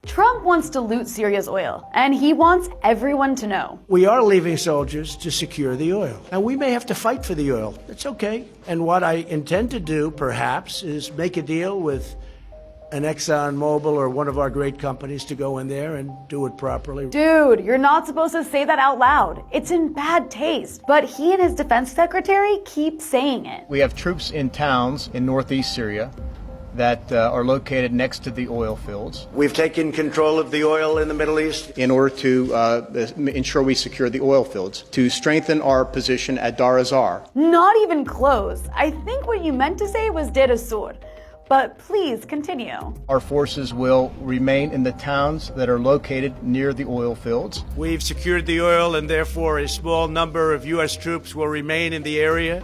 Trump wants to loot Syria's oil, and he wants everyone to know. We are leaving soldiers to secure the oil. And we may have to fight for the oil. It's okay. And what I intend to do, perhaps, is make a deal with an ExxonMobil or one of our great companies to go in there and do it properly. Dude, you're not supposed to say that out loud. It's in bad taste. But he and his defense secretary keep saying it. We have troops in towns in northeast Syria that are located next to the oil fields. We've taken control of the oil in the Middle East in order to ensure we secure the oil fields, to strengthen our position at Dar es-Zar. Not even close. I think what you meant to say was Deir ez-Zor. But please continue. Our forces will remain in the towns that are located near the oil fields. We've secured the oil, and therefore a small number of U.S. troops will remain in the area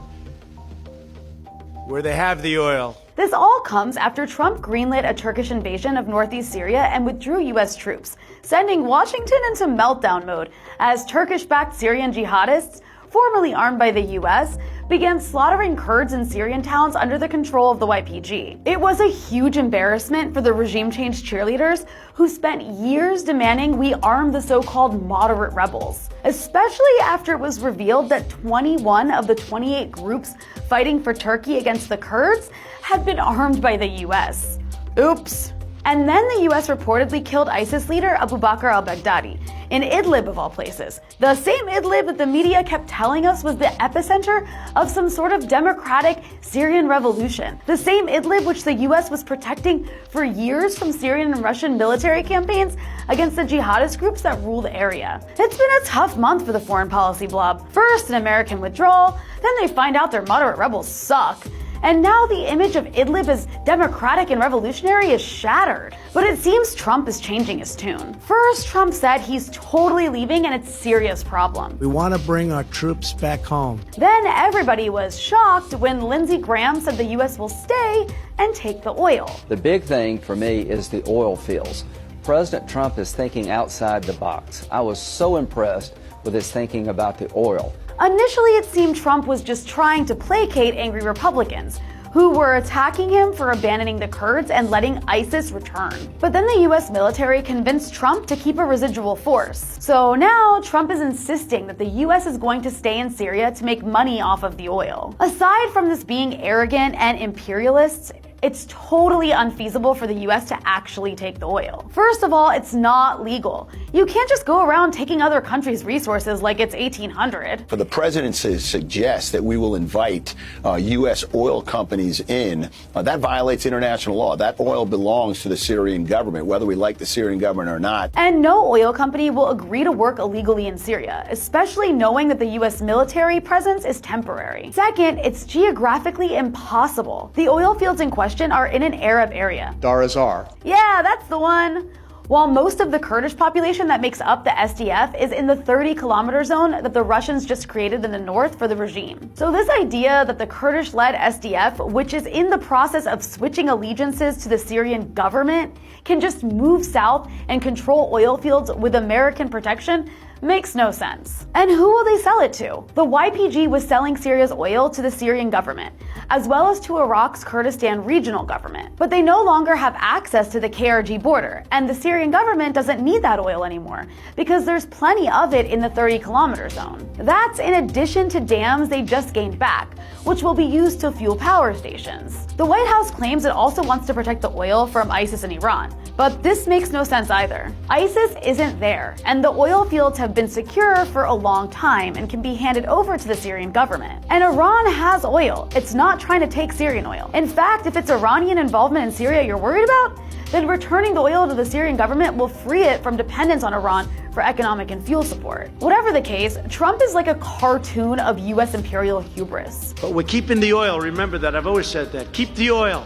where they have the oil. This all comes after Trump greenlit a Turkish invasion of northeast Syria and withdrew U.S. troops, sending Washington into meltdown mode as Turkish-backed Syrian jihadists, formerly armed by the U.S., began slaughtering Kurds in Syrian towns under the control of the YPG. It was a huge embarrassment for the regime change cheerleaders who spent years demanding we arm the so-called moderate rebels, especially after it was revealed that 21 of the 28 groups fighting for Turkey against the Kurds had been armed by the U.S. Oops. And then the U.S. reportedly killed ISIS leader Abu Bakr al-Baghdadi in Idlib of all places. The same Idlib that the media kept telling us was the epicenter of some sort of democratic Syrian revolution. The same Idlib which the U.S. was protecting for years from Syrian and Russian military campaigns against the jihadist groups that rule the area. It's been a tough month for the foreign policy blob. First, an American withdrawal, then they find out their moderate rebels suck. And now the image of Idlib as democratic and revolutionary is shattered. But it seems Trump is changing his tune. First, Trump said he's totally leaving and it's a serious problem. We want to bring our troops back home. Then everybody was shocked when Lindsey Graham said the U.S. will stay and take the oil. The big thing for me is the oil fields. President Trump is thinking outside the box. I was so impressed with his thinking about the oil. Initially, it seemed Trump was just trying to placate angry Republicans who were attacking him for abandoning the Kurds and letting ISIS return. But then the U.S. military convinced Trump to keep a residual force. So now Trump is insisting that the U.S. is going to stay in Syria to make money off of the oil. Aside from this being arrogant and imperialist, it's totally unfeasible for the U.S. to actually take the oil. First of all, it's not legal. You can't just go around taking other countries' resources like it's 1800. For the president to suggest that we will invite U.S. oil companies in, that violates international law. That oil belongs to the Syrian government, whether we like the Syrian government or not. And no oil company will agree to work illegally in Syria, especially knowing that the U.S. military presence is temporary. Second, it's geographically impossible. The oil fields in question are in an Arab area. Dar es-Zar. Yeah, that's the one. While most of the Kurdish population that makes up the SDF is in the 30-kilometer zone that the Russians just created in the north for the regime. So this idea that the Kurdish-led SDF, which is in the process of switching allegiances to the Syrian government, can just move south and control oil fields with American protection makes no sense. And who will they sell it to? The YPG was selling Syria's oil to the Syrian government, as well as to Iraq's Kurdistan regional government. But they no longer have access to the KRG border, and the Syrian government doesn't need that oil anymore, because there's plenty of it in the 30-kilometer zone. That's in addition to dams they just gained back, which will be used to fuel power stations. The White House claims it also wants to protect the oil from ISIS and Iran, but this makes no sense either. ISIS isn't there, and the oil fields have been secure for a long time and can be handed over to the Syrian government. And Iran has oil. It's not trying to take Syrian oil. In fact, if it's Iranian involvement in Syria you're worried about, then returning the oil to the Syrian government will free it from dependence on Iran for economic and fuel support. Whatever the case, Trump is like a cartoon of U.S. imperial hubris. But we're keeping the oil. Remember that. I've always said that. Keep the oil.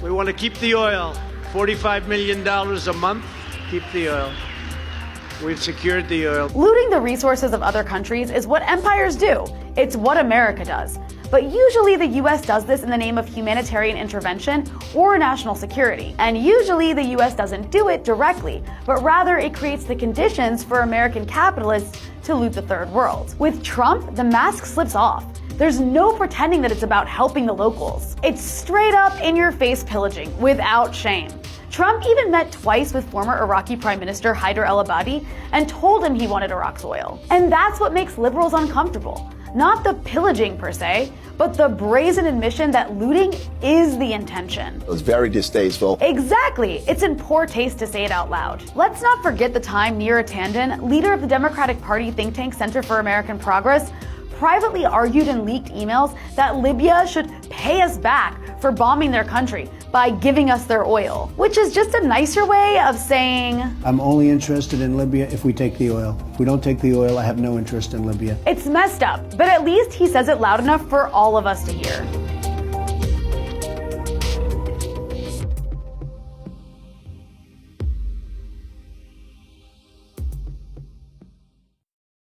We want to keep the oil. $45 million a month. Keep the oil. We've secured the oil. Looting the resources of other countries is what empires do. It's what America does. But usually the US does this in the name of humanitarian intervention or national security. And usually the US doesn't do it directly, but rather it creates the conditions for American capitalists to loot the third world. With Trump, the mask slips off. There's no pretending that it's about helping the locals. It's straight up in your face pillaging without shame. Trump even met twice with former Iraqi Prime Minister Haider al-Abadi and told him he wanted Iraq's oil. And that's what makes liberals uncomfortable. Not the pillaging per se, but the brazen admission that looting is the intention. It was very distasteful. Exactly. It's in poor taste to say it out loud. Let's not forget the time Neera Tanden, leader of the Democratic Party think tank Center for American Progress, privately argued in leaked emails that Libya should pay us back for bombing their country by giving us their oil, which is just a nicer way of saying, I'm only interested in Libya if we take the oil. If we don't take the oil, I have no interest in Libya. It's messed up, but at least he says it loud enough for all of us to hear.